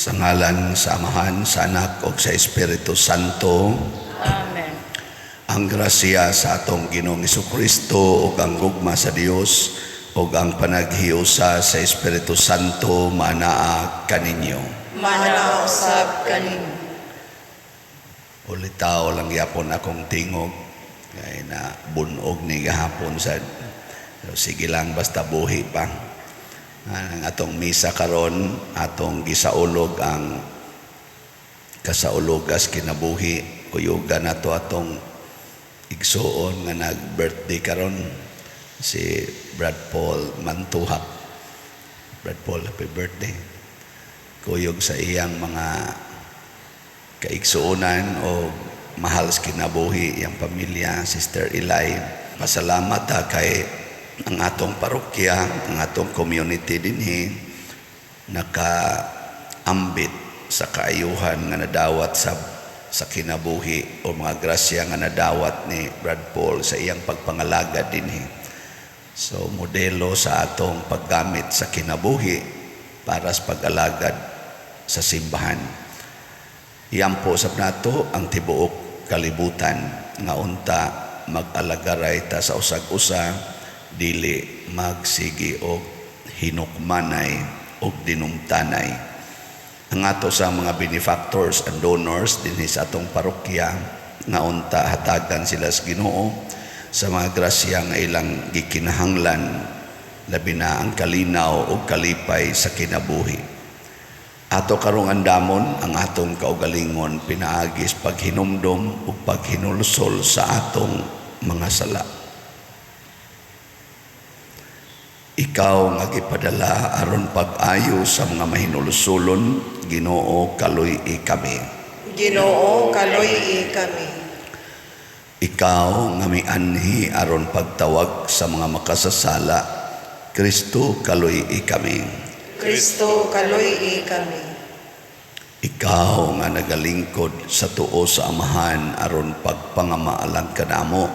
Sa ngalan sa Amahan, sa Anak o sa Espiritu Santo. Amen. Ang grasya sa atong Ginoong Jesucristo o ang gugma sa Dios o ang panaghiusa sa Espiritu Santo manaa kaninyo. Manaa usab kanimo. Ulitaw lang yapon akong tingog kay na bunog ni gahapon sad. So, sige lang basta buhi pa. Ang atong misa karon atong gisaulog ang kasaulogas kinabuhi uyuga nato atong igsuon nga nag-birthday karon si Brad Paul Mantuhak. Brad Paul, happy birthday. Kuyog sa iyang mga kaigsuonan o mahal sa kinabuhi iyang pamilya, Sister Eli. Pasalamat kay ang atong parokya, ang atong community dinhi nakaambit sa kaayuhan nga nadawat sa kinabuhi o mga grasya nga nadawat ni Brad Paul sa iyang pagpangalaga dinhi. So modelo sa atong paggamit sa kinabuhi para sa pag-alagad sa simbahan. Iyan po sab nato ang tibuok kalibutan nga unta mag-alagaray ta sa usag-usa dili magsigi og hinukmanay og dinumtanay. Ang ato sa mga benefactors and donors dinhi sa atong parokya nga unta hatagan sila sa Ginoo sa mga grasya nga ilang gikinahanglan labi na ang kalinaw o kalipay sa kinabuhi. Ato karong andamon ang atong kaugalingon pinaagis paghinumdom o paghinulusol sa atong mga sala. Ikaw nga gipadala aron pag-ayo sa mga mahinulusolon, Ginoo kaluy-i kami. Ginoo kaluy-i kami. Ikaw nga mianhi aron pagtawag sa mga makasasala, Kristo kaluy-i kami. Kristo kaluy-i kami. Ikaw nga nagalingkod sa tuo sa Amahan aron pagpangamaalang kanamo,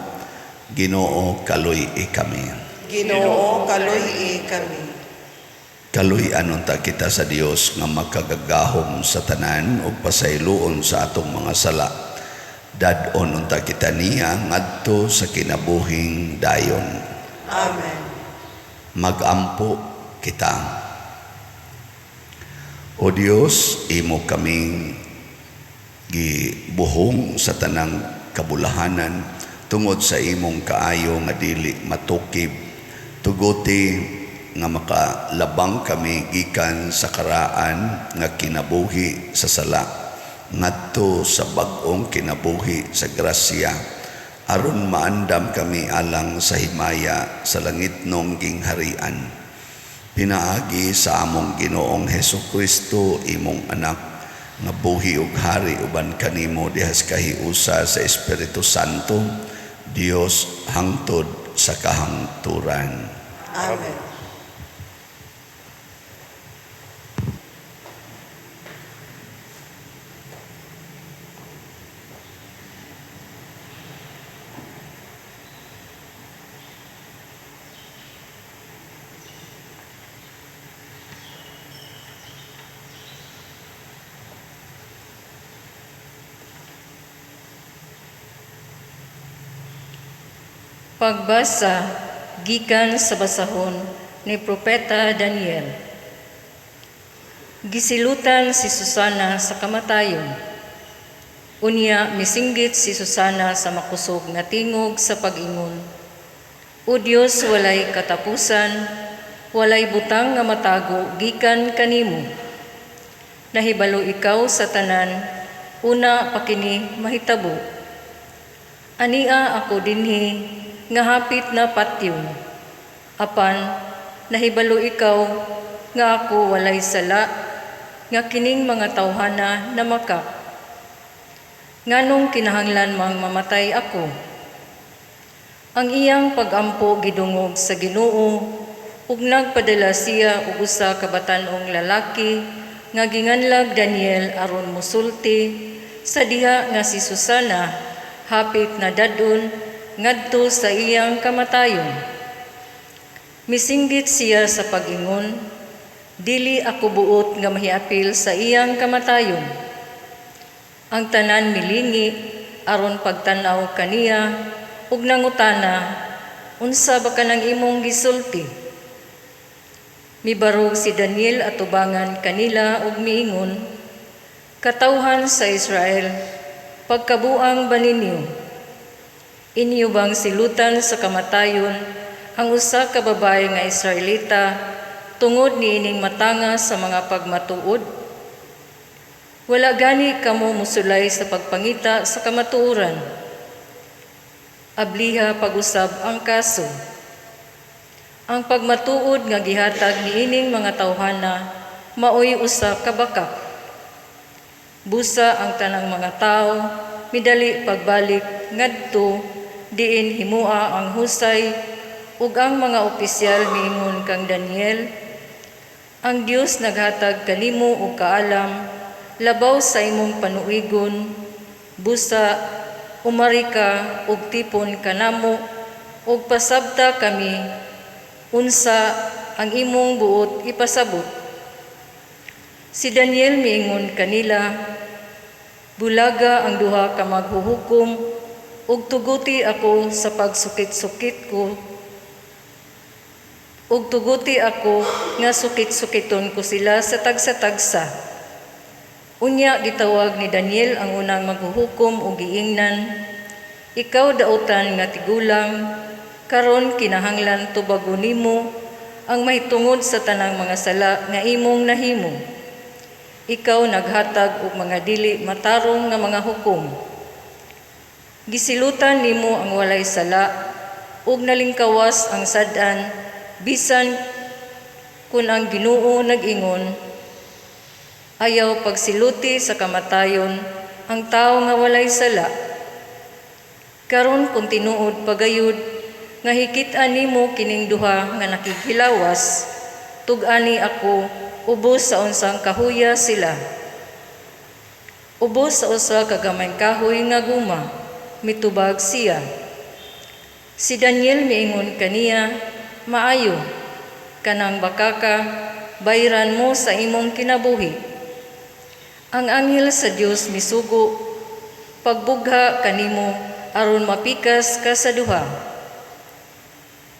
Ginoo kaluy-i kami. Ginoo kaluy-i kami. Kaluy-an unta kita sa Dios nga makagagahom sa tanan o pasayloon sa atong mga sala. Dadon unta kita niya ngadto sa kinabuhing dayon. Amen. Magampo kita. O Dios, imo kaming gibuhong sa tanang kabulahanan tungod sa imong kaayo nga dili matukib. Tuguti nga makalabang kami gikan sa karaan nga kinabuhi sa sala ngadto sa bag-ong kinabuhi sa grasya aron maandam kami alang sa himaya sa langitnong gingharian. Pinaagi sa among Ginoong Hesukristo imong anak nga buhi ug hari uban kanimo dihas kahiusa sa Espiritu Santo, Dios hangtod sa kahangturan. Amen. Pagbasa gikan sa basahon ni Propeta Daniel. Gisilutan si Susana sa kamatayon. Unya misinggit si Susana sa makusog nga tingog sa pag-ingon. O Dios, walay katapusan, walay butang nga matago gikan kanimo. Nahibalo ikaw sa tanan, una pakini mahitabo. Ania ako dinhi nga hapit na patyon. Apan, nahibalo ikaw nga ako walay sala, nga kining mga tawhana na maka. Nganong kinahanglan mang mamatay ako. Ang iyang pag-ampo gidungog sa Ginoo, ug nagpadala siya og usa ka batan-ong lalaki, nga ginganlag Daniel aron musulti, sa diha nga si Susana, hapit na dadon, ngadto sa iyang kamatayon. Misinggit siya sa pag-ingon, Dili ako buot nga mahiapil sa iyang kamatayon. Ang tanan milingi aron pagtanaw kaniya ug nangutana, unsa ba kanang imong gisulti? Mibarog si Daniel atubangan kanila ug miingon, katawhan sa Israel, pagkabuang ba ninyo? Inyo bang silutan sa kamatayon ang usa ka babae nga Israelita tungod niining matanga sa mga pagmatuod? Wala gani kamo musulay sa pagpangita sa kamatuoran. Abliha pag-usab ang kaso. Ang pagmatuod nga gihatag niining mga tawhana maoy usa ka bakak. Busa ang tanang mga tao midali pagbalik ngadto diin himua ang husay ug ang mga opisyal miingon kang Daniel, ang Dios naghatag kanimo og kaalam labaw sa imong panuigon, busa umari ka ug tipon kanamo ug pasabta kami unsa ang imong buot ipasabot. Si Daniel miingon kanila, bulaga ang duha ka maghuhukom ug tuguti ako sa pagsukit-sukit ko ug tuguti ako nga sukit-sukiton ko sila sa tagsa-tagsa. Unya gitawag ni Daniel ang unang maghuhukom ug giingnan, ikaw dautan nga tigulang, karon kinahanglan tubago nimo ang mahitungod sa tanang mga sala nga imong nahimo. Ikaw naghatag og mga dili matarong nga mga hukom. Gisilutan nimo ang walay sala ug nalingkawas ang sad-an bisan kun ang Ginoo nag-ingon, ayaw pagsiluti sa kamatayon ang tawo nga walay sala. Karon kung tinuod pagayud nga hikit-an nimo kining duha nga nakikilawas, tug-ani ako ubos sa unsang kahuya sila. Ubos sa usa ka gamayng kahoy nga guma, mitubag siya. Si Daniel miingon kaniya, maayo, kanang bakaka, bayran mo sa imong kinabuhi. Ang anghel sa Dios misugo, pagbugha kanimo aron mapikas ka sa duha.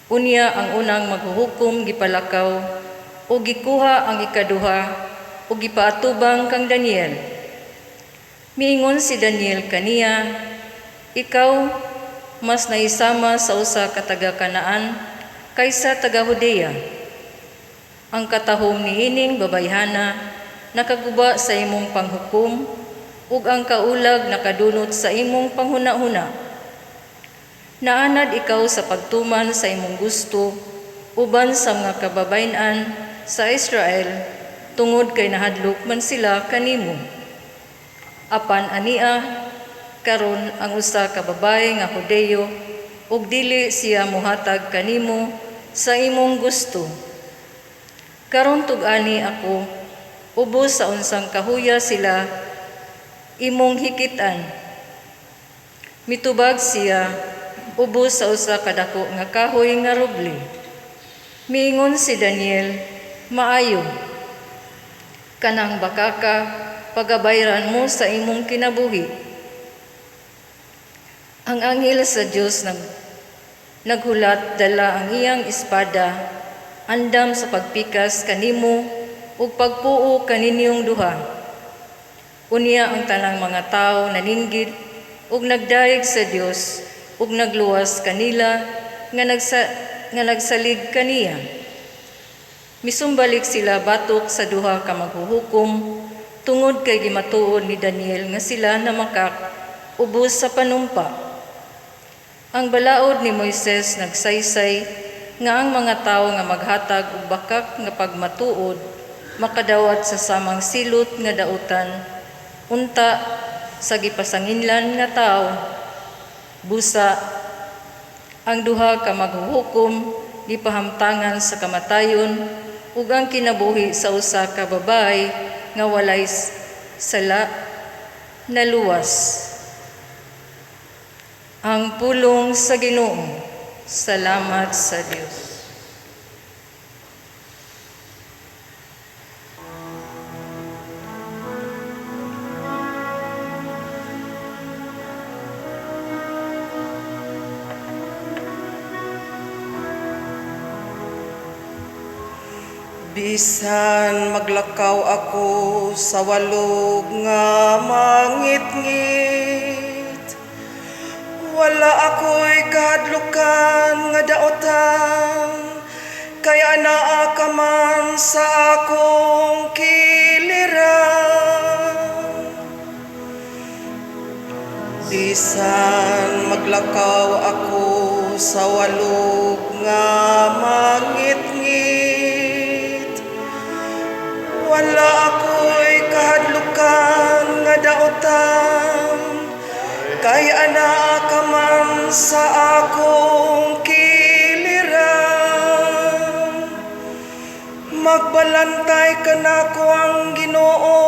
Unya ang unang maghuhukom gipalakaw o gikuha ang ikaduha o gipaatubang kang Daniel. Miingon si Daniel kaniya, ikaw mas naisama sa usa ka taga-Kanaan kaysa taga-Judea. Ang katahom niining babayhana nakaguba sa imong panghukom ug ang kaulag nakadunot sa imong panghuna-huna. Naanad ikaw sa pagtuman sa imong gusto uban sa mga kababayan sa Israel tungod kay nahadlok man sila kanimo. Apan ania karon ang usa ka babaye nga Hudeyo ug dili siya mohatag kanimo sa imong gusto. Karon tug-ani ako ubos sa unsang kahuya sila imong hikit-an. Mitubag siya ubos sa usa ka dako nga kahoy nga rubli. Miingon si Daniel, maayo, kanang bakaka, pagabayran mo sa imong kinabuhi. Ang anghel sa Dios naghulat dala ang iyang espada, andam sa pagpikas kanimo ug pagpuo kaninyong duha. Unya ang tanang mga tao naninggid ug nagdaig sa Dios ug nagluwas kanila nga nagsalig kaniya. Misumbalik sila batok sa duha ka maghuhukom tungod kay gimatuod ni Daniel nga sila namakak ubos sa panumpa. Ang balaod ni Moises nagsaysay nga ang mga tao nga maghatag og bakak nga pagmatuod makadawat sa samang silot nga dautan unta sa gipasanginlan nga tao. Busa ang duha ka maghuhukom gipahamtangan sa kamatayon ug ang kinabuhi sa usa ka babae nga walay sala naluwas. Ang pulong sa Ginoo. Salamat sa Dios. Bisan maglakaw ako sa walog nga mangit-ngit, wala ako'y kahadlukan nga daotan, kaya naa ka man sa akong kiliran. Bisan maglakaw ako sa walog nga mangit-ngit, wala ako'y kahadlukan nga daotan, kay ana ka man sa akong kiliran. Magbalantay ka nako ang Ginoo,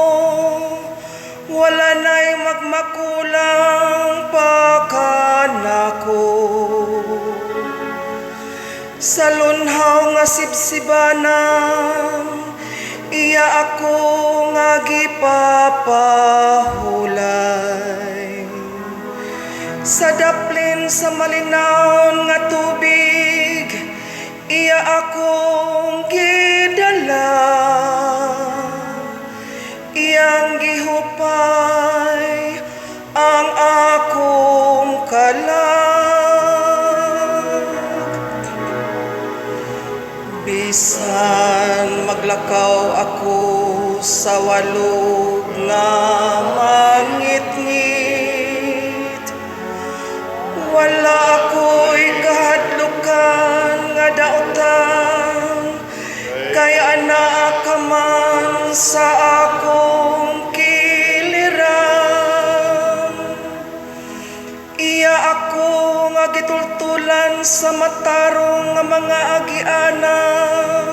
wala na'y magmakulang pa kanako. Sa lunhaw nga sibsibanan, iya ako nga gipapahulay. Sa daplin sa malinaw nga tubig, iya akong gidala. Iyang gihupay ang akong kalag. Bisan maglakaw ako sa walog nga mangit-ngit, wala ako'y kahadlukan nga daotan, kay ana ka man sa akong kiliran. Iya ako nga gitultulan sa matarong nga mga agianan,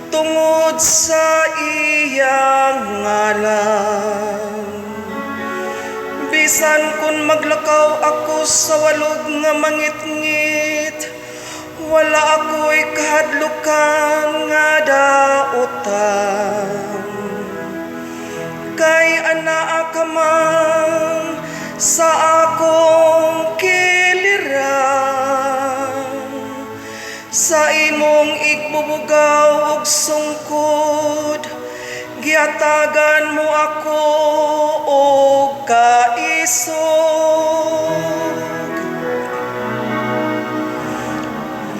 tungod sa iyang ngalan. Bisan kun maglakaw ako sa walog nga mangit-ngit, wala ako'y kahadlukan nga daotan, kay ana ka man sa akong kiliran. Sa imong igbubugaw ug sungkod, giatagan mo ako og kaisog.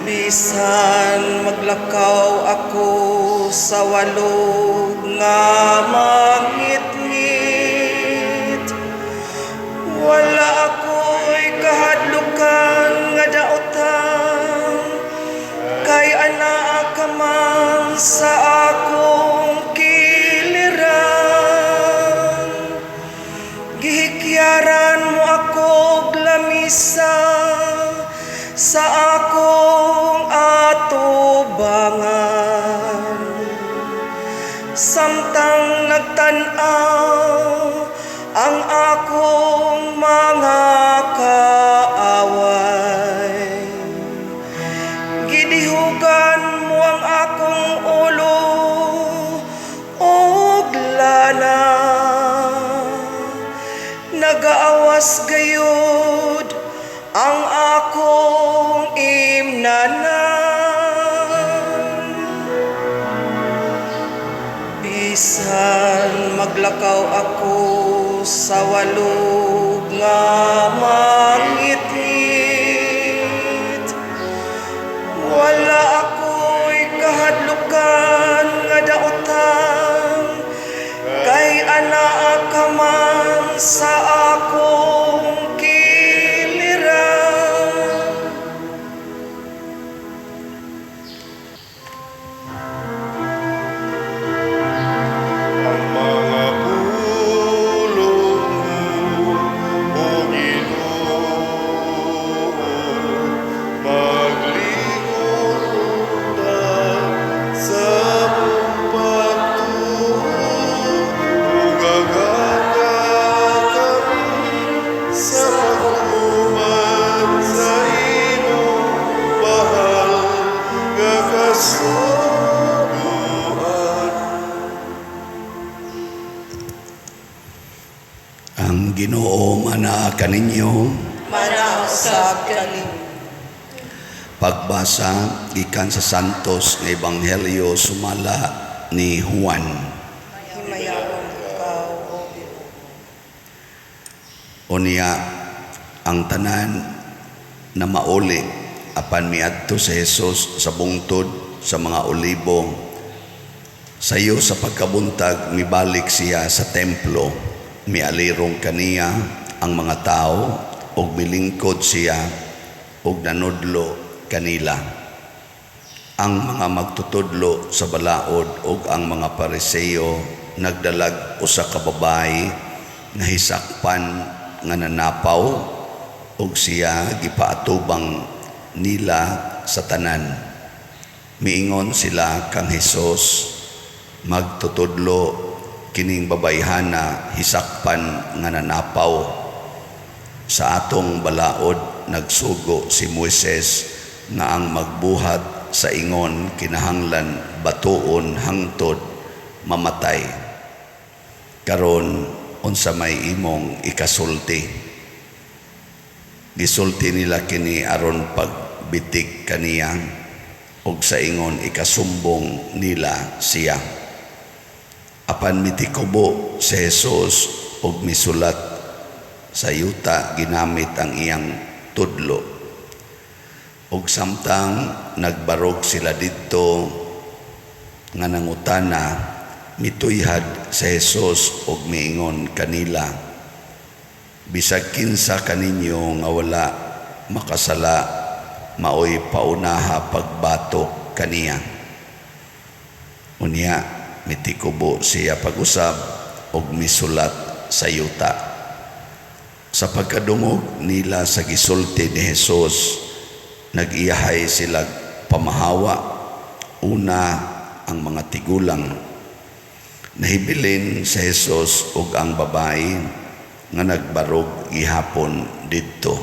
Bisan maglakaw ako sa walog nga mangit-ngit, wala ako'y kahadlukan nga daotan, kay ana ka man sa akong kiliran. Gihikyaran mo ako og lamisa sa akong atubangan, samtang nagtan-aw ang akong mga kaaway. Gidihugan mo ang akong ulo og lana, nagaawas gayud ang akong imnanan. Bisan maglakaw ako sa walog nga mangit-ngit, wala ako'y kahadlukan nga daotan, kay ana ka man sa akong kiliran. Ang mga pulong mo, O Ginoo, maglingon sa mong pagtuo, ugagana kami sa paghuman sa imong bahal nga kasuguan. Ang Ginoo manaa kaninyo. Manausab kami. Pagbasa gikan sa Santos nga Ebanghelyo sumala ni Juan. Himayawon ikaw, O Ginoo. Unya ang tanan na mauli apan miadto sa Hesus sa bungtod sa mga olibo. Sayo sa pagkabuntag mibalik siya sa templo, mialirong kaniya ang mga tao ug milingkod siya ug nanudlo kanila. Ang mga magtutudlo sa balaod ug ang mga Pariseo nagdalag usa ka babayi nga hisakpan nga nanapaw ug siya gipaatubang nila sa tanan. Miingon sila kang Hesus, magtutudlo kining babayhana hisakpan nga nanapaw. Sa atong balaod nagsugo si Moises nga ang magbuhat sa ingon kinahanglan batuon hangtod mamatay. Karon unsa may imong ikasulti? Gisulti nila kini aron pagbitik kaniya ug sa ingon ikasumbong nila siya. Apan mitikubo si Hesus ug misulat sa yuta ginamit ang iyang tudlo. Ug samtang nagbarog sila didto nga nangutana, mituyhad sa Hesus ug miingon kanila, bisag kinsa kaninyo nga wala makasala maoy paunaha pagbatok kaniya. Unya mitikubo siya pag-usab ug misulat sa yuta. Sa pagkadungog nila sa gisulti ni Hesus, nag-iyahay sila pamahawa. Una ang mga tigulang. Nahibilin sa Hesus ug ang babayi nga nagbarog gihapon didto.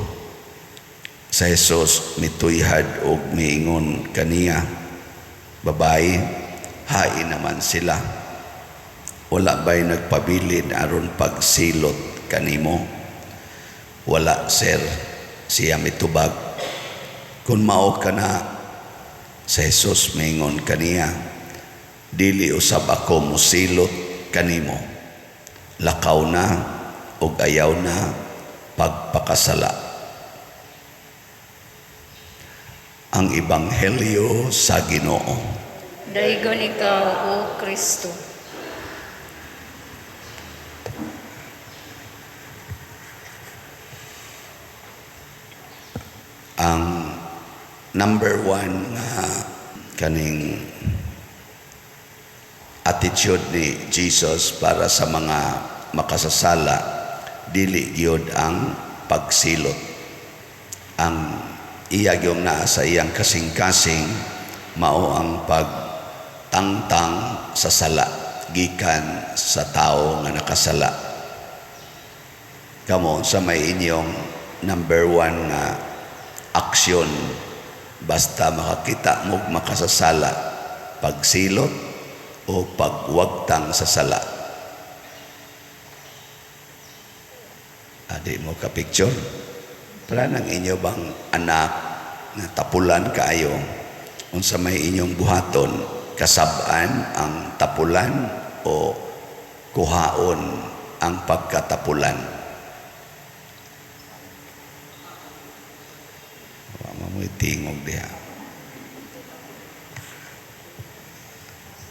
Sa Hesus mituyhad ug miingon kaniya, babayi, hain naman sila. Wala ba'y nagpabilin aron pagsilot kanimo? Wala, sir, siya mitubag. Kung mao ka na, sa Hesus miingon kaniya, dili usab ako musilot kanimo. Lakaw na ug ayaw na pagpakasala. Ang Ebanghelyo sa Ginoo. Daigon ikaw, O Kristo. Ang number one nga kaning attitude ni Jesus para sa mga makasasala, dili gyud ang pagsilot. Ang iya gyud na sa iyang kasing-kasing mao ang pagtangtang sa sala gikan sa tao nga nakasala. Kamo sa may inyong number one nga aksyon basta makakita mo makasasala, pagsilot o pagwagtang sa sala? Adi mo ka picture? Para ng inyo bang anak na tapulan kaayo, unsa may inyong buhaton, kasab-an ang tapulan o kuhaon ang pagkatapulan? Mamoy tingog diha.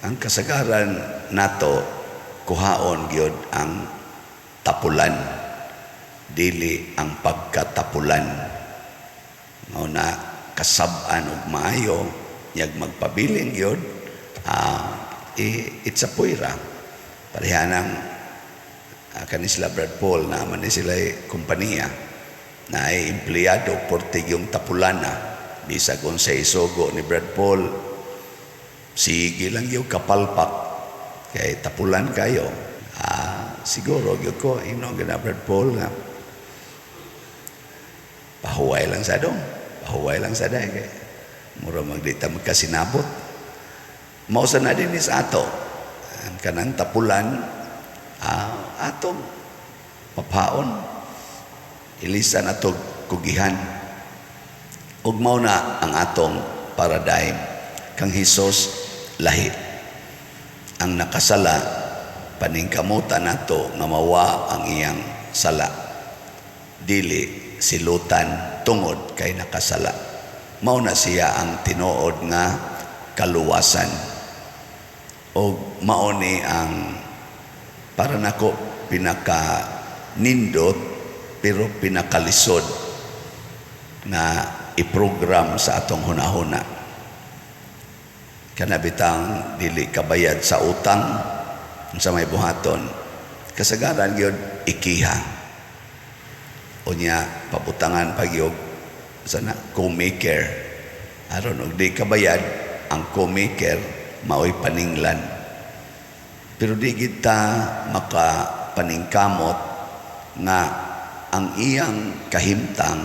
Ang kasagaran nato kuhaon gyud ang tapulan, dili ang pagkatapulan. Mao na kasab-an og maayo yag magpabiling gyud, it's a puira. Pareha nang kanisla Brad Paul na man sila kompanya na ay empleyado portig yung tapulana. Bisa kung sa isogo ni Brad Paul, sige lang yung kapalpak kay tapulan kayo. Siguro yung ko gana Brad Paul nga pahuway lang sa dong, pahuway lang sa day kay mura magdita magkasinabot. Mausa na din is ato ang kanang tapulan, atong mapaon ilisan atog kugihan. ug mao na ang atong paradigm. Kang Hesus lahi. Ang nakasala paningkamutan nato nga mawa ang iyang sala. Dili silutan tungod kay nakasala. Mao na siya ang tinuod nga kaluwasan. O mao ni ang para nako pinaka nindot pero pinakalisod na iprogram sa atong hunahuna. Kanabitang dili kabayad sa utang sa may buhaton. Kasagaran gyud ikiha. Unya pabutangan pagyog sana co-maker. Aron og di kabayad ang co-maker maoy paninglan. Pero di kita makapaningkamot nga ang iyang kahimtang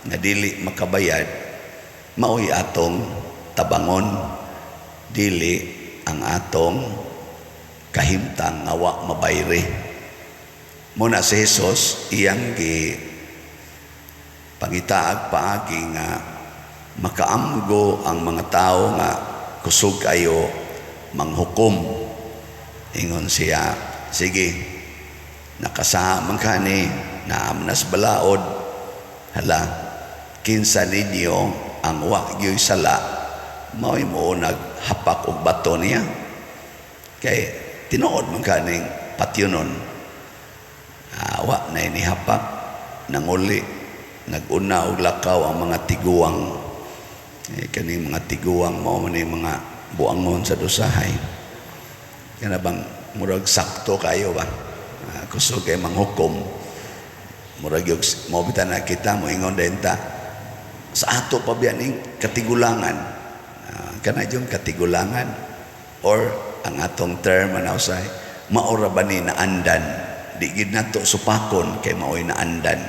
nga dili makabayad maoy atong tabangon. Dili ang atong kahimtang nga wa mabayre. Muna si Jesus iyang pangitaag paagi nga makaamgo ang mga tao nga kusog kayo manghukom. Ingon siya, sige, nakasaman ka ni naamnas balaod. Hala, kinsa ninyo ang wagyo'y sala, mao'y mo naghapak og bato niya. Kay tinuod man kaning patyonon. Wa na inihapak, nanguli, naguna og lakaw ang mga tiguang. Kaning mga tiguang mao man yung mga buangon sa dusahay. Kana bang murag sakto kayo ba? Kusog kay manghukom. Murag yung mabitan na kita mo ingon denta sa ato pa biyaning katigulangan. Kana yung katigulangan or ang atong term anausay maura ba ni naandan di gid nato supakon kay maoy naandan.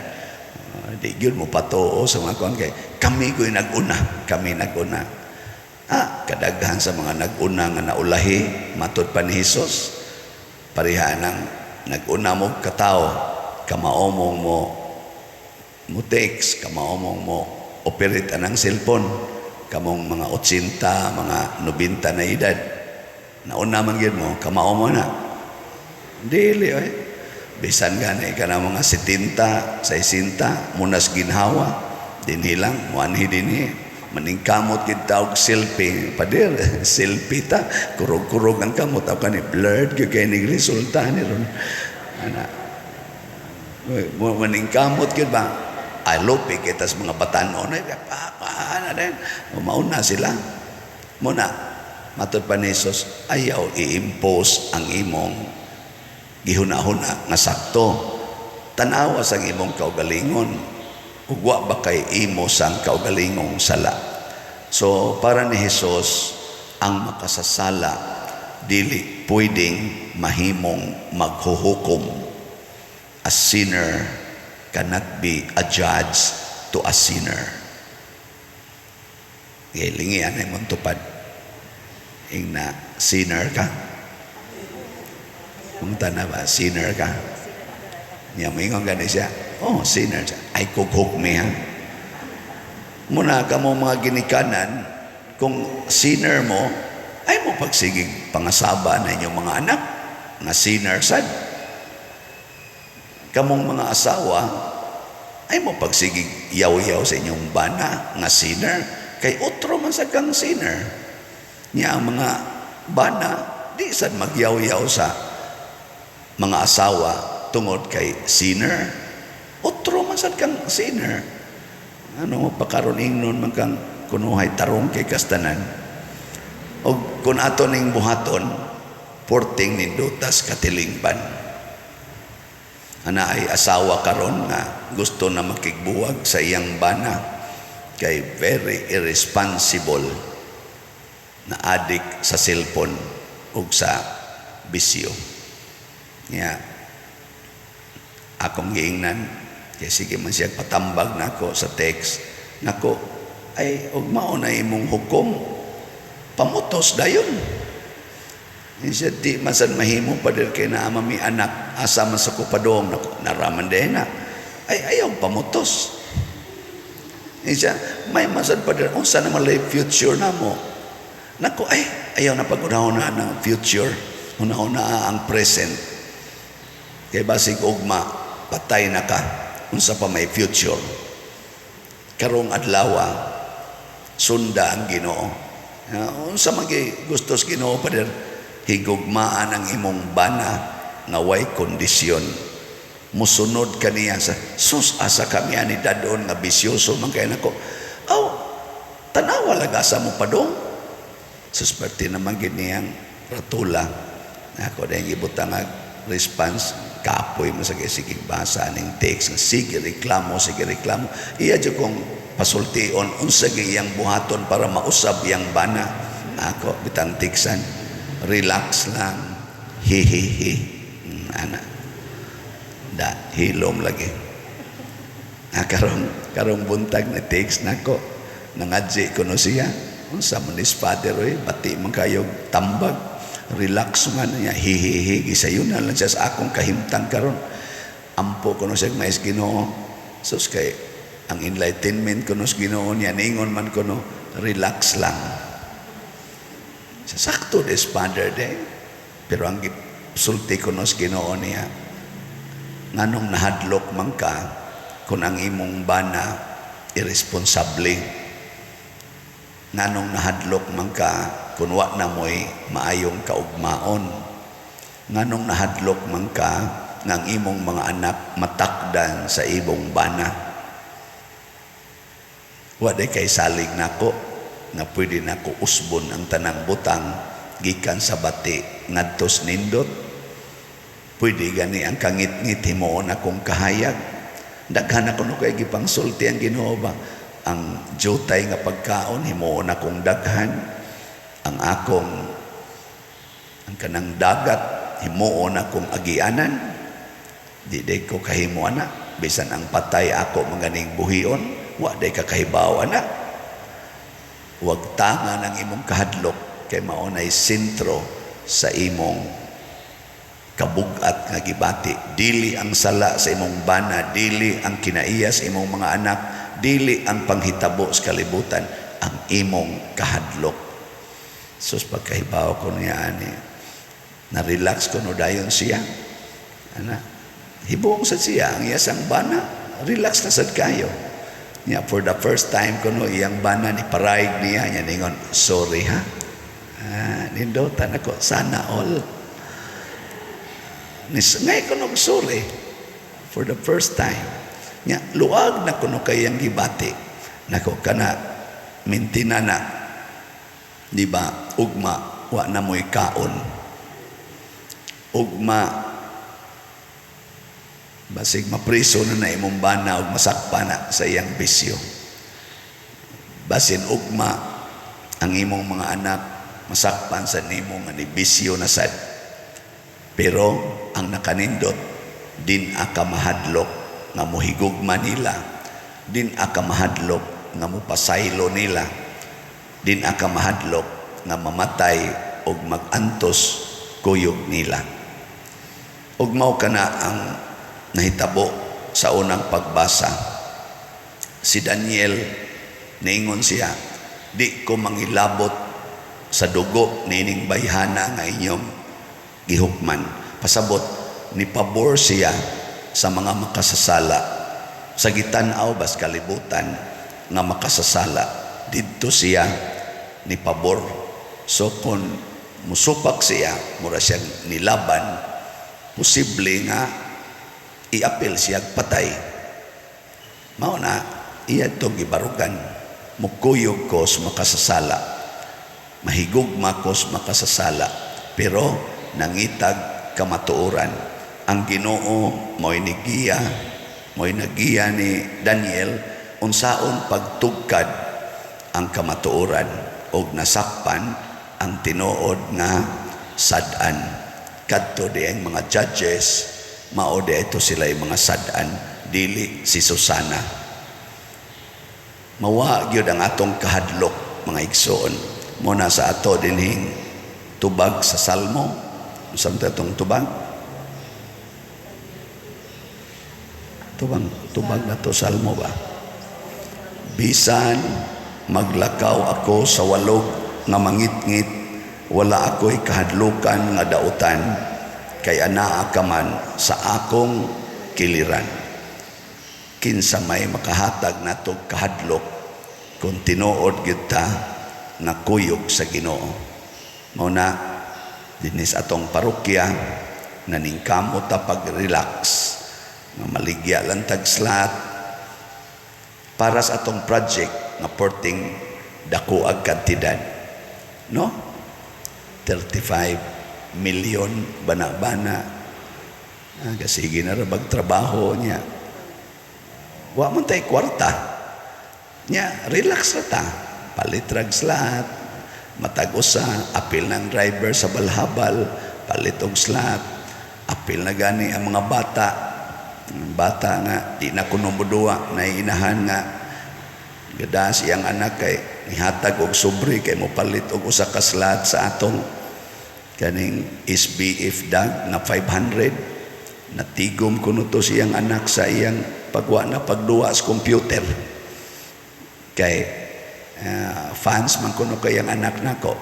Di gid mo patoo sa mga kon kay kami ko'y naguna kadaghan sa mga naguna nga naulahi matud pa ni Hesus pareha nang naguna mo katao kamaomong mo text kamaomong mo operate anang cellphone kamong mga 80 mga 90 na edad nauna man gyud mo kamao mo na dili bisan gani ka na mga 70 60 munas ginhawa dinhi lang muanhi dinhi maningkamot gid tawag selfie pader selfie ta kurog-kurog ang kamot aw kani blurred gyud kay ning resulta ni ron ana maningkamot gid ba I lope kita sa mga batanon ay paano din mauna sila muna matud pa ni Jesus ayaw i-impose ang imong gihuna-huna nga sakto tanawa sa imong kaugalingon ugwa ba kay imo sang kaugalingong sala. So para ni Jesus ang makasasala dili pwedeng mahimong maghuhukom. A sinner cannot be a judge to a sinner. Gilingi anay mong tupad. Ing na sinner ka. Punta na ba? Sinner ka. Niya mo ingon gani siya. Oh, sinner siya. Ay kukhuk me ha. Muna ka mo mga ginikanan, kung sinner mo, ay mo pagsigig pangasaba na inyong mga anak na sinner sad. Kamong mga asawa, ay mo pagsigig yaw-yaw sa inyong bana nga sinner. Kay otro man sa kang sinner. Niya ang mga bana, di sad magyaw-yaw sa mga asawa tungod kay sinner. Otro man sad kang sinner. Ano pakaron ingnon man kang kunuhay tarong kay kastanan. O kung ato ning buhaton, porting nindutas katilingban. Ana ay asawa karon nga gusto na makigbuwag sa iyang bana kay very irresponsible na addict sa cellphone ug sa bisyo. Niya akong giingnan kay sige man siya patambag nako sa text nako ay og mao na imong hukom pamutos dayon. Siya di masan mahimo pader kay na mami anak asa man sa kupadong nako naraman din na ay ayaw pamutos. Siya, may masad pa din, unsa naman lay future na mo. Nako, ay, ayaw na pag-una ng future. Una-una ang present. Kaya basig ugma, patay na ka. Unsa pa may future. Karong adlawa, sunda ang Ginoo. Unsa magi gustos Ginoo pa din, higugmaan ang imong bana nga way kondisyon. Musunod kaniya sa sus asa kami ani dadon nga bisyoso man kay nako. Aw, tanawa lagasa mo pa dong. Sus parte naman giniyang ratula. Ako dahil ibutang response kapoy mo sa sige basa ning text nga sige reklamo. Iya jud kong pasultion unsa giyang buhaton para mausab yang bana. Ako bitang tiksan. Relax lang. Hihihi. Ana. Da hilom lagi. Karong buntag na text nako. Nangadji ko no siya. Unsa man is father oy bati man kayo tambag. Relax man niya hihihi gisayunan lang siya sa akong kahimtang karon. Ampo ko no siya mais Ginoo. Sus kay ang enlightenment ko no sa Ginoo niya ningon man ko no relax lang. Sakto des father day. Pero ang sulti ko no sa Ginoo niya nganong nahadlok man ka kung ang imong bana irresponsable. Nganong nahadlok man ka kung wa na mo'y maayong kaugmaon. Nganong nahadlok man ka ng imong mga anak matakdan sa imong bana. Wa day kay salig nako nga pwede nako usbon ang tanang butang gikan sa bati ngadtos nindot. Pwede gani ang kangit-ngit himuon akong kahayag. Daghan ako no kay gipangsulti ang Ginoo ba. Ang jutay nga pagkaon himuon akong daghan. Ang kanang dagat himuon akong agianan. Di day ko kahimo ana. Bisan ang patay ako maganing buhion, wa day ka kahibaw ana. Huwag tangan ang imong kahadlok kay maunay sentro sa imong kabugat nga gibati. Dili ang sala sa imong bana, dili ang kinaiya sa imong mga anak, dili ang panghitabo sa kalibutan, ang imong kahadlok. Sus pagkahibaw ko niya ani, na-relax ko no dayon siya. Ana, hibuong sa siya, ang iyasang bana, relax na sad kayo. Niya, for the first time ko no, iyang bana ni paraig niya, niya ningon, sorry ha. Nindotan ako, sana all. Nisangay ko nung sorry for the first time. Nya, luag na kuno kayang gibati. Nako kana mintina na. Di ba? Ugma, wa na mo'y kaon. Ugma, basig mapriso na imong bana ug masakpa na sa iyang bisyo. Basin ugma, ang imong mga anak masakpan sa nimo nga ni bisyo na sad. Pero ang nakanindot, din aka mahadlok nga muhigugma nila, din aka mahadlok nga mupasaylo nila, din aka mahadlok nga mamatay o magantos kuyog nila. Ug mao kana ang nahitabo sa unang pagbasa. Si Daniel, niingon siya, di ko mangilabot sa dugo nining bayhana nga inyong gihukman. Pasabot ni pabor siya sa mga makasasala sa gitan-aw bas kalibutan nga makasasala didto siya ni pabor. So kung musupak siya mura siyang nilaban, posible nga iapil siya patay. Mao na iya itong gibarugan, mukuyog ko sa makasasala, mahigugma ko sa makasasala, pero nangitag kamatuoran. Ang Ginoo mo'y nagiya ni Daniel unsaon pagtugkad ang kamatuoran og nasakpan ang tinuod nga sad-an. Kadto di ang mga judges, mao di ito sila yung mga sad-an, dili si Susana. Mawa gyud ang atong kahadlok mga igsoon. Muna sa ato dinhing tubag sa Salmo. Usang tatong tubag? Tubag na to, Salmo ba? Bisan maglakaw ako sa walog nga mangitngit, wala ako'y kahadlukan nga dautan, kay anaa ka man sa akong kiliran. Kinsa may makahatag natog kahadlok kung tinuod gyud ta nga kuyog sa Ginoo. Mao na dinis atong parokya naningkamot ta pag-relax nga maligya lang tag slot para sa atong project nga porting dako ag kantidad, no? 35 million bana-bana. Sige na ra trabaho niya. Wa man tay kwarta. Nya relax ra ta. Palit rag slot, matag usa, apil ng driver sa balhabal, palit og slot, apil na gani ang mga bata. Bata nga di na kuno modua na inahan nga gada siyang anak kay nihatag og sobre kay mo palit og usa ka slot sa atong kaning SBF dag na 500. Natigom kuno to siyang anak sa iyang pagwa na pagduwa sa computer kay fans man kuno kay ang anak nako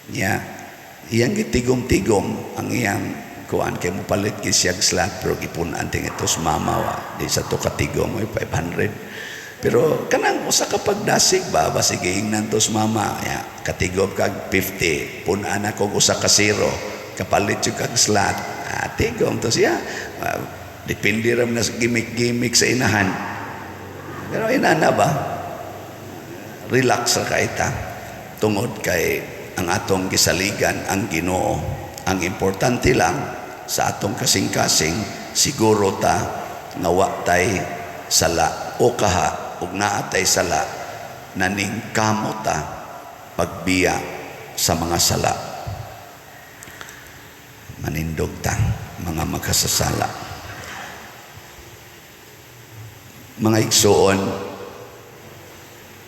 niya iyang gitigom-tigom ang iyang kuan kay mo palit kay siyang slot pero gipunan ting ito sa mama wa di sa to katigom ay 500 pero kanang usa ka pagdasig ba sige ingnan to sa mama ya katigom kag 50 punan ako usa ka zero kapalit yung kag slot tigom to siya depende ram na gimmick sa inahan pero inana ba relax ra kaita tungod kay ang atong gisaligan ang Ginoo. Ang importante lang sa atong kasing-kasing siguro ta nga wa tay sala o kaha ug naa tay sala naning kamo ta pagbiya sa mga sala. Manindog ta mga makasasala. Mga igsoon,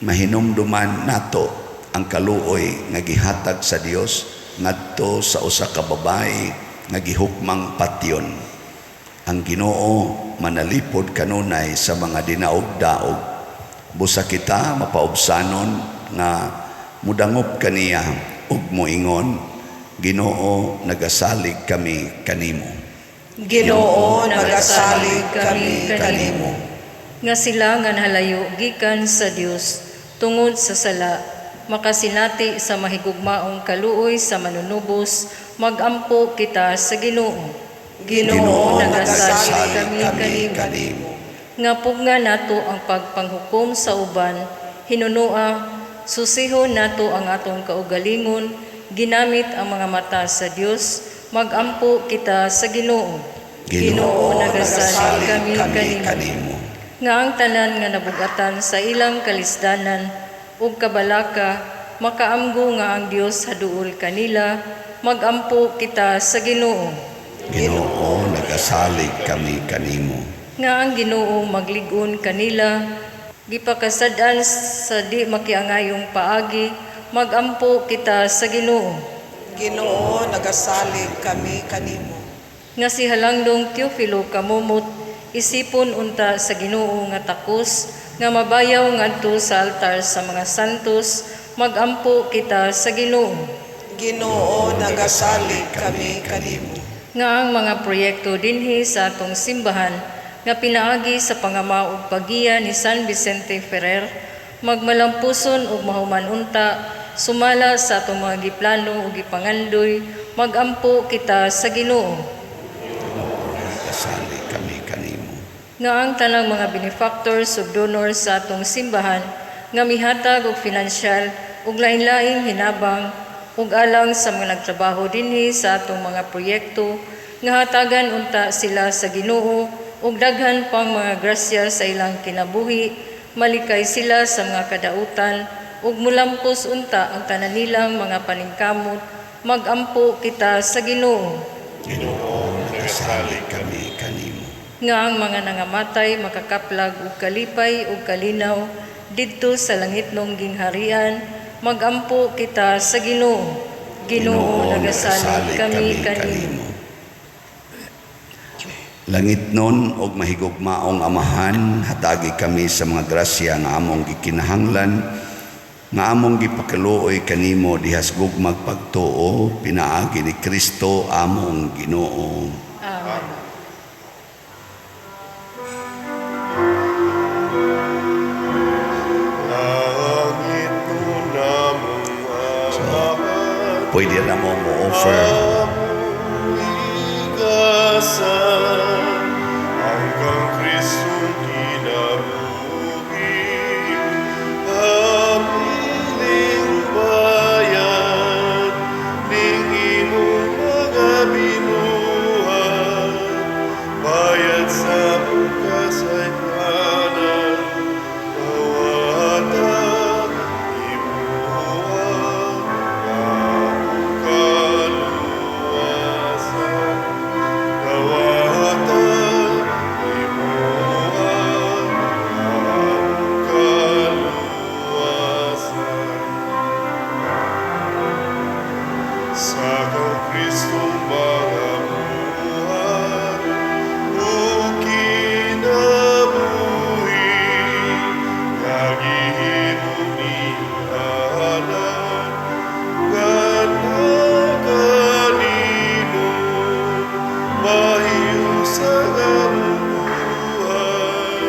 mahinumduman nato ang kaluoy nga gihatag sa Dios ngadto sa usa ka babae nga gihukmang patyon. Ang Ginoo manalipod kanunay sa mga dinaog-daog. Busa kita mapaubsanon nga mudangop kaniya ug moingon, Ginoo nagasalig kami kanimo. Ginoo nagasalig kami kanimo. Nga sila nga halayo gikan sa Dios tungod sa sala makasinati sa mahigugmaong kaluoy sa manunubos magampo kita sa Ginoo. Ginoo nagasalig kami kanimo. kanimo. Nga pugna nato ang pagpanghukom sa uban hinunua susihon nato ang atong kaugalingon ginamit ang mga mata sa Dios magampo kita sa Ginoo. Ginoo nagasalig kami kanimo. kanimo. Nga ang tanan nga nabugatan sa ilang kalisdanan ug kabalaka makaamgo nga ang Dios haduol kanila magampo kita sa Ginoo. Ginoo nagasalig kami kanimo. Nga ang Ginoo magligon kanila gipakasadan sa di makiangayong paagi magampo kita sa Ginoo. Ginoo nagasalig kami kanimo. Nga si Halangdong Teofilo kamumot isipon unta sa Ginoo nga takos nga mabayaw ngadto sa altar sa mga santos magampo kita sa Ginoo. Ginoo nagasalig kami kanimo. Nga ang mga proyekto dinhi sa atong simbahan nga pinaagi sa pangama ug pagiya ni San Vicente Ferrer magmalampuson ug mahuman unta sumala sa atong mga giplano ug gipangandoy magampo kita sa Ginoo. Nagasalig kami kanimo. Nga ang tanang mga benefactors ug donors sa atong simbahan nga mihatag og finansyal ug lain-laing hinabang ug alang sa mga nagtrabaho dinhi sa atong mga proyekto nga hatagan unta sila sa Ginoo ug daghan pang mga grasya sa ilang kinabuhi malikay sila sa mga kadautan ug mulampos unta ang tanan nilang mga paningkamot magampo kita sa Ginoo. Ginoo nagasalig kami kanimo. Nga ang mga nangamatay makakaplag ug kalipay ug kalinaw didto sa langitnong gingharian magampo kita sa Ginoo. Ginoo nagasalig kami kanimo. Langit nun og mahigugmaong Amahan, hatagi kami sa mga grasya nga among gikinahanglan, nga among gipakaluoy kanimo dihas gugmag pagtuo, pinaagi ni Kristo among Ginoo. Amen. Langit nun namong Amahan, Pwede na mo offer Igasan hanggang Kristong kinabuhi, amiling bayan, ning imong mga binuhat, bayad sa mong kasaypanan, nawata imuha ang kaluwasan. Nawatan imuha ang kaluwasan. Sa kang Kristong mga buhat, o kinabuhi, kagihimong nihanan, kanimo mahiyo sa kabuhat,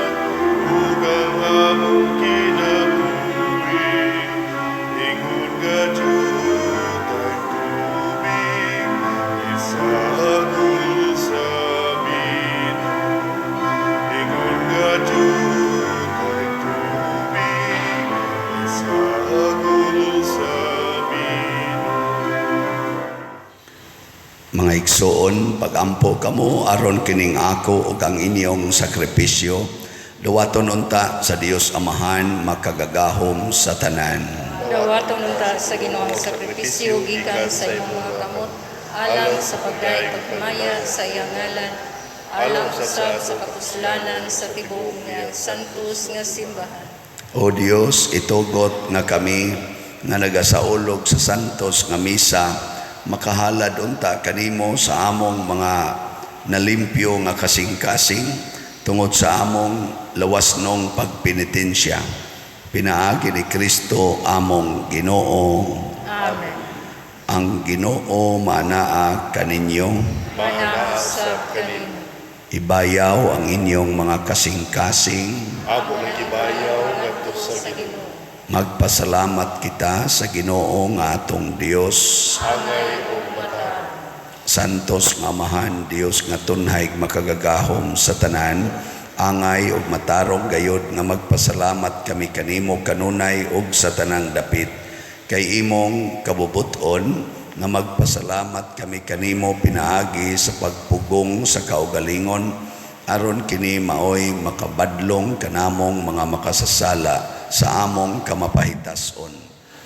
ugang among kinabuhi, ingon nga jutay tubig, isagol sa bino. Ingon nga jutay tubig, isagol sa bino. mga igsoon, pagampo kamo aron kining ako ug ang inyong sakripisyo, duwaton unta sa Dios Amahan makagagahom sa tanan. Dawaton unta sa Ginoong sakripisyo gikan sa imong mga kamot, alang sa pagdayeg pagmaya sa iyang ngalan, alang usab sa kapuslanan sa tibuok nga santos nga simbahan. O Dios, itugot nga kami nga nagasaulog sa santos nga misa, makahalad unta kanimo sa among mga nalimpyo nga kasing-kasing tungod sa among lawasnong pagpenitensya. Pinaagi ni Kristo among Ginoo. Amen. Ang Ginoo manaa kaninyo, Manasab kanimo. ibayaw ang inyong mga kasing-kasing. Ako nagibayaw ngadto sa Sa Ginoo. Magpasalamat kita sa Ginoo nga atong Dios. angay o mata. Santos nga Amahan, Dios nga tunhay makagagahom sa tanan, angay ug matarong gayod nga magpasalamat kami kanimo kanunay ug sa tanang dapit. Kay imong kabubuton nga magpasalamat kami kanimo pinaagi sa pagpugong sa kaugalingon, aron kini maoy makabadlong kanamong mga makasasala sa among kamapahitason,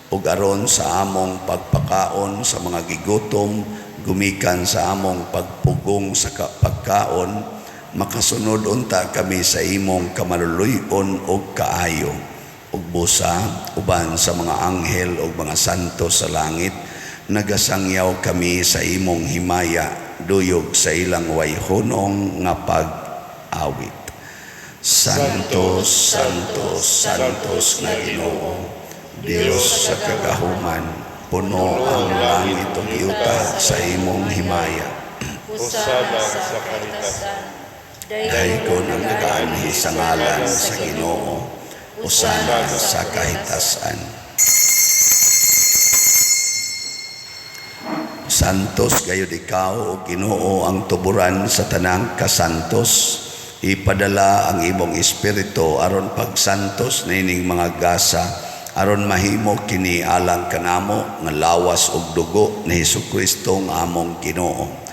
ug aron sa among pagpakaon sa mga gigutom gumikan sa among pagpugong sa pagkaon, makasunod unta kami sa imong kamaluluy-on ug kaayo, ug busa uban sa mga anghel ug mga santo sa langit, nagasangyaw kami sa imong himaya duyog sa ilang wayhonong nga pag-awit. Santos, Santos, Santos nga Ginoo, Dios sa kagahuman, puno ang langit ug yuta sa imong himaya. Usaba sa kalikasan. Dayon ang nagaanhi sa ngalan sa Ginoo, usana sa kahitasan. Santos gayud ikaw o Ginoo ang tuburan sa tanang kasantos. Ipadala ang imong espiritu aron pagsantos nining mga gasa, aron mahimo kini alang kanamo nga lawas ug dugo ni Hesukristo nga among Ginoo.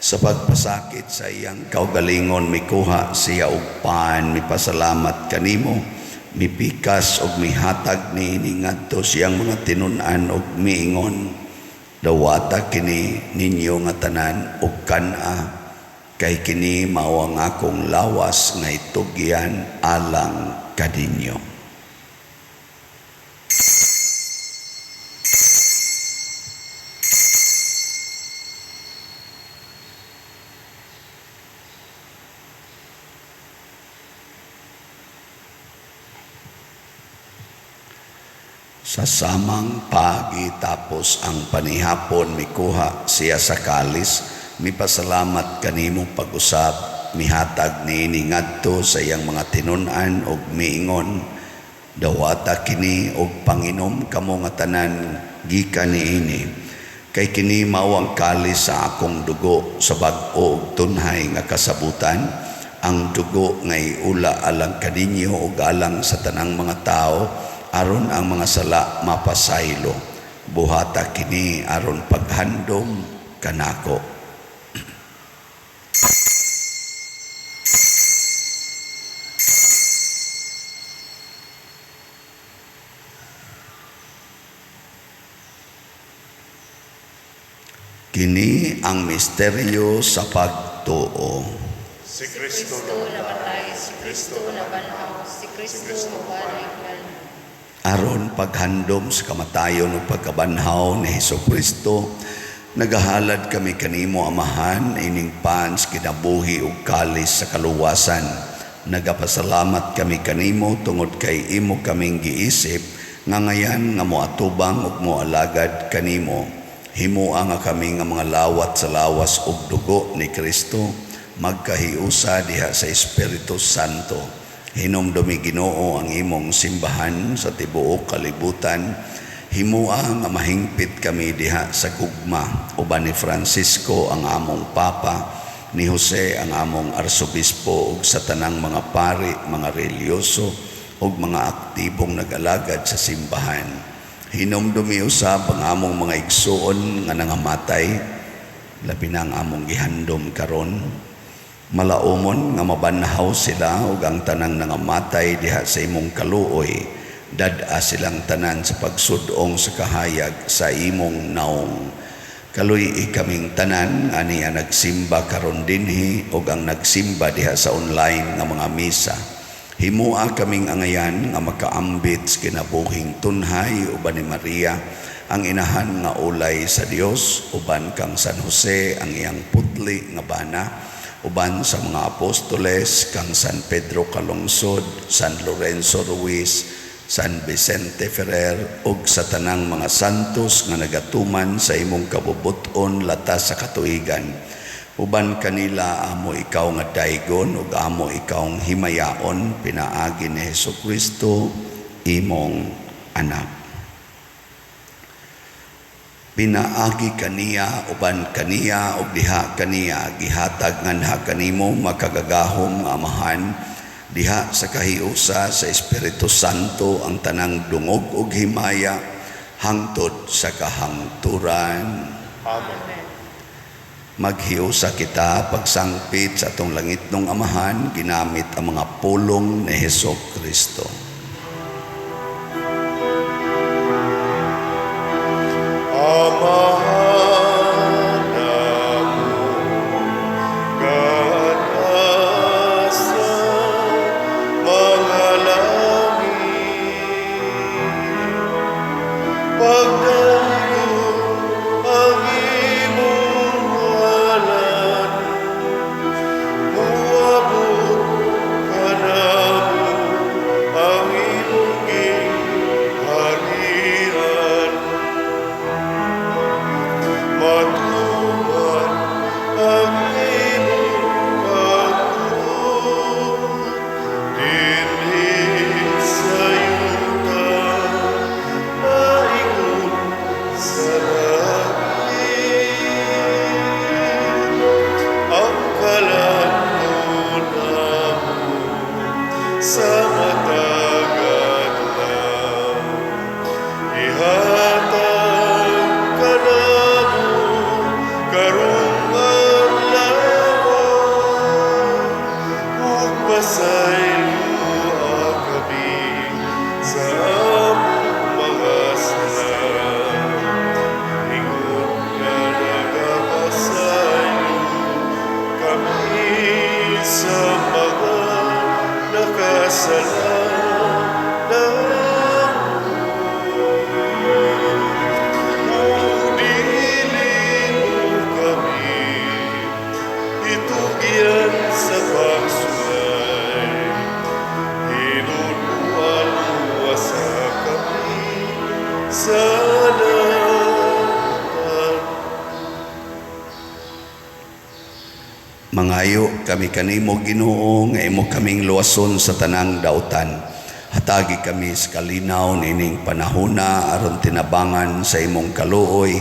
Sa pagpasakit sa iyang kaugalingon mikuha siya og pan, mipasalamat kanimo, mipikas og mihatag ni ngadto siyang mga tinun-an og miingon, dawata kini ninyo nga tanan og kana, kay kini mao ang akong lawas nga itugyan alang kadinyo. Sa samang pagitapos ang panihapon mikuha siya sa kalis, mipasalamat kanimo pag-usab, mihatag niini ngadto sa iyang mga tinun-an ug miingon, dawata kini og panginom kamo nga tanan gikan niini. Kay kini mao ang kalis sa akong dugo sa bag-o ug tunhay nga kasabutan, ang dugo nga iula alang kaninyo ug alang sa tanang mga tao, aron ang mga sala mapasaylo. Buhata kini aron paghandom kanako. Kini ang misteryo sa pagtuo. Si Kristo Kristo namatay, si Kristo nabanhaw, si Kristo mabaligyan. Aron paghandom sa kamatayon o pagkabanhaw ni Hesukristo, nagahalad kami kanimo Amahan, ining pans kinabuhi ug kalis sa kaluwasan. Nagapasalamat kami kanimo tungod kay imo kaming giisip nga ngayan nga moatubang ug moalagad kanimo. Himuha nga kami nga mga lawat sa lawas ug dugo ni Kristo, magkahiusa diha sa Espiritu Santo. Hinumdumi Ginoo ang imong simbahan sa tibuok kalibutan. Himuha nga mahingpit kami diha sa gugma, uban ni Francisco ang among Papa, ni Jose ang among Arsobispo ug sa tanang mga pari, mga relyoso ug mga aktibong nag-alagad sa simbahan. Hinumdumi usab ang among mga igsuon nga nangamatay, labi na ang among gihandom karon. Malaumon nga mabanhaw sila ug ang tanang nangamatay diha sa imong kaluoy, dad-a silang tanan sa pagsudong sa kahayag sa imong naong. Kaluy kaming tanan ani ang nagsimba karon dinhi ug ang nagsimba diha sa online nga mga misa. Himua kaming angayan nga makaambit sa kinabuhing tunhay uban ni Maria, ang inahan nga ulay sa Dios, uban kang San Jose ang iyang putli nga bana, uban sa mga apostoles kang San Pedro Calungsod, San Lorenzo Ruiz, San Vicente Ferrer ug sa tanang mga santos nga nagatuman sa imong kabubuton latas sa katuigan. Uban kanila amo ikaw nga daygon ug amo ikaw ang himayaon, pinaagi ni Hesukristo imong anak. Pinaagi kaniya uban kaniya ug diha kaniya gihatag nganha kanimo makagagahom nga Amahan, diha sa kahiusa sa Espiritu Santo ang tanang dungog ug himaya hangtod sa kahangturan. Amen. Maghiusa kita pagsangpit sa atong langitnong Amahan ginamit ang mga pulong ni Hesukristo. Amahan ako, ganasa mga langit, pagdayo ang imong ngalan, muabot ka namo ang imong gingharian. Matuman ang imong pagtuo, dinhi sa yuta, naingon salatan. Mangayo kami kanimo Ginoo nga imo kaming luwason sa tanang dautan. Hatagi kami sa kalinaw nining panahona aron tinabangan sa imong kaluoy.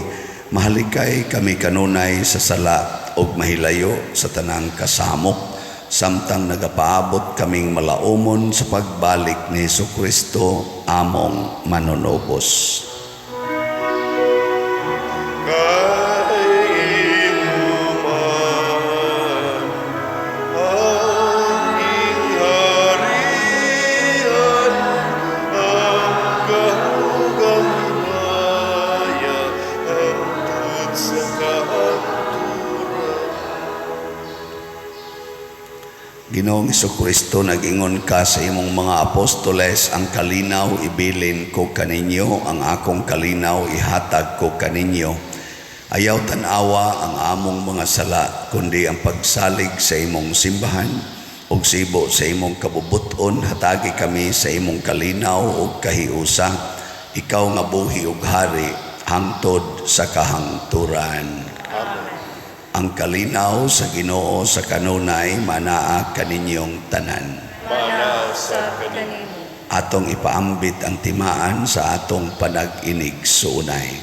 Mahalikay kami kanunay sa sala ug mahilayo sa tanang kasamok samtang nagapaabot kaming malaumon sa pagbalik ni Jesucristo among manunubos. Ginoong Jesucristo, nag-ingon ka sa imong mga apostoles, ang kalinaw ibilin ko kaninyo, ang akong kalinaw ihatag ko kaninyo. Ayaw tanawa ang among mga sala, kundi ang pagsalig sa imong simbahan, ug sibo sa imong kabubuton, hatagi kami sa imong kalinaw ug kahiusa. Ikaw nga buhi ug hari, hangtod sa kahangturan. Ang kalinaw sa Ginoo sa kanunay manaa kaninyong tanan. Mana sa kanimo. Atong ipaambit ang timaan sa atong panag-inig suunay.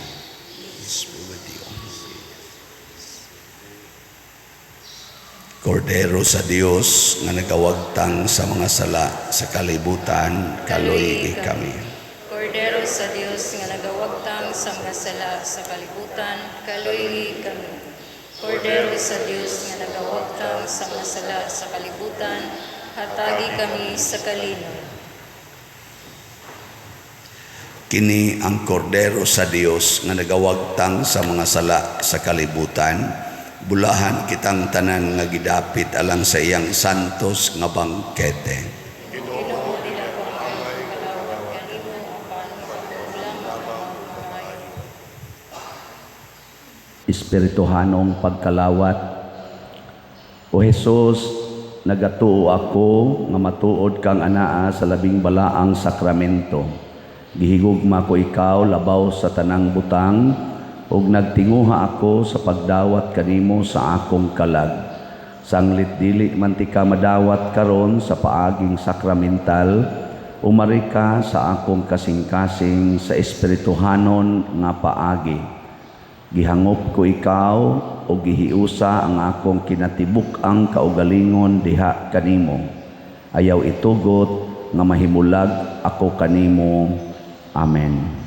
Kordero sa Dios nga nagawagtang sa mga sala sa kalibutan, kaluy kami. Kordero sa Dios nga nagawagtang sa mga sala sa kalibutan, kaluy kami. Kordero sa Dios nga nagawagtang sa mga sala sa kalibutan, hatagi kami sa kalinaw. Kini ang kordero sa Dios nga nagawagtang sa mga sala sa kalibutan. Bulahan kitang tanan nga gidapit alang sa iyang santos nga bangkete. Ginoo nila ko ang kalawat kanimo ang pangulang mga Espirituhanong pagkalawat. O Jesus, nagatuo ako nga matuod kang anaa sa labing balaang sakramento. Gihigugma ko ikaw labaw sa tanang butang, ug nagtinguha ako sa pagdawat kanimo sa akong kalag. Sanglit dili man ti ka madawat karon sa paaging sakramental, umari ka sa akong kasing-kasing sa espirituhanon nga paagi. Gihangop ko ikaw o gihiusa ang akong kinatibuk ang kaugalingon diha kanimo. Ayaw itugot nga mahimulag ako kanimo. Amen.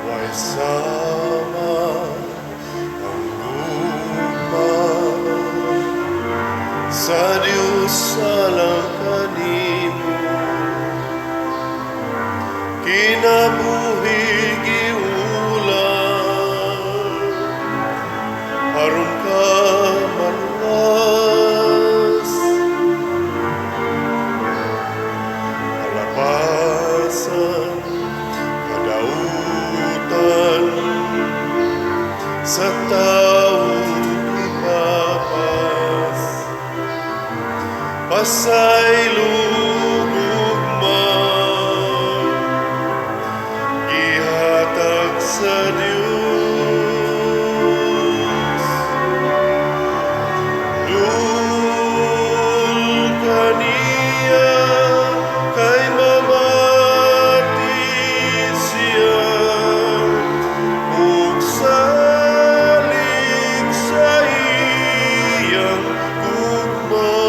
Way sama ang lupa sa Diyos alang kanimo, kinabuhi giulang aron ka maluwas, alapasan kadautan sa taong ipapas, pasay lugugma gihatag sa Dios. Dul kaniya kay mamati siya, ug salig sa iyang gugma.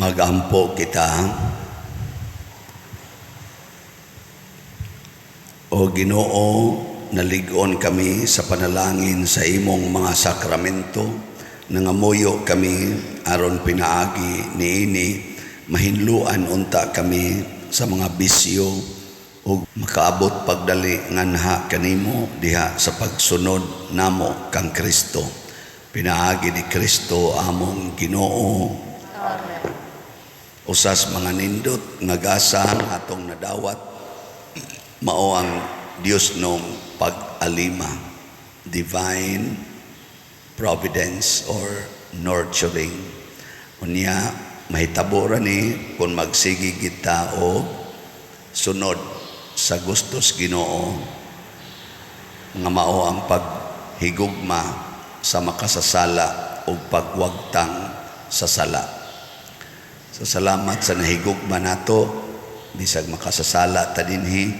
Magampo kita. O Ginoo, naligon kami sa panalangin sa imong mga sakramento, nangamuyo kami aron pinaagi niini, mahinluan unta kami sa mga bisyo ug makaabot pagdali nganha kanimo diha sa pagsunod namo kang Kristo. Pinaagi ni Kristo among Ginoo. Amen. Usas mga nindot nga gasa atong nadawat mao ang Dios nung pag-alima, divine providence or nurturing. Unya mahitabo ni kung magsigi kita o sunod sa gustos Ginoo nga mao ang paghigugma sa makasasala o pagwagtang sa sala. So salamat sa nahigugma nato bisag makasasala ta dinhi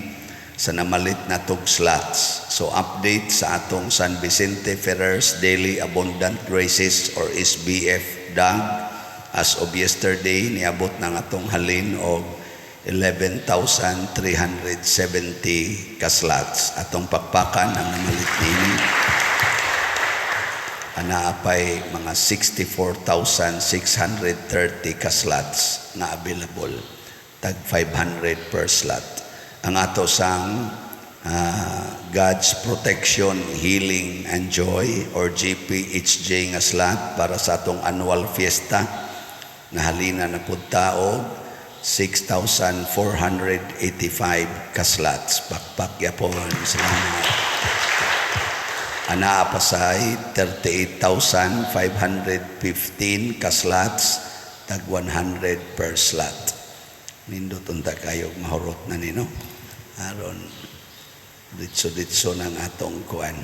sa namalit na tog slots. So update sa atong San Vicente Ferrer's Daily Abundant Graces or SBF DAG as of yesterday niabot ng atong halin og 11,370 ka slots. Atong pakpakan ang namalit nini. Anaapay mga 64,630 ka slots na available. Tag 500 per slot. Ang ato sang God's Protection, Healing and Joy or GPHJ nga slot para sa atong annual fiesta na halina na pud taog 6,485 ka slots. Pakpak yapon. Salamat. Anaa pa say 38,515 ka slots, tag 100 per slot. Nindot unta kayo mahurot na nino. Aron ditso ng atong kuan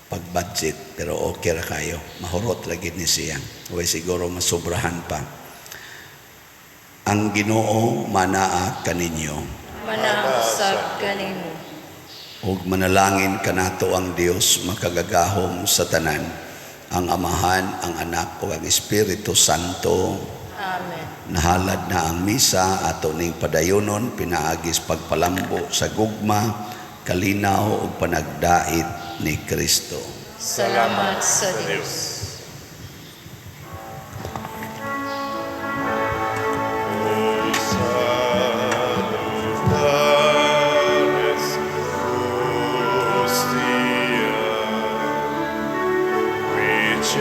pag-budget, pero okay ra kayo. Mahurot lagi ni siya. Huwag siguro masobrahan pa. Ang Ginoo manaa kaninyo. Manausab kanimo. Ug manalangin kanato ang Dios makagagahom sa tanan, ang Amahan, ang Anak ug ang Espiritu Santo. Amen. Nahalad na ang misa ato ning padayonon pinaagis pagpalambo sa gugma, kalinaw ug panagdait ni Kristo. Salamat sa Dios. Salutares Hostia, which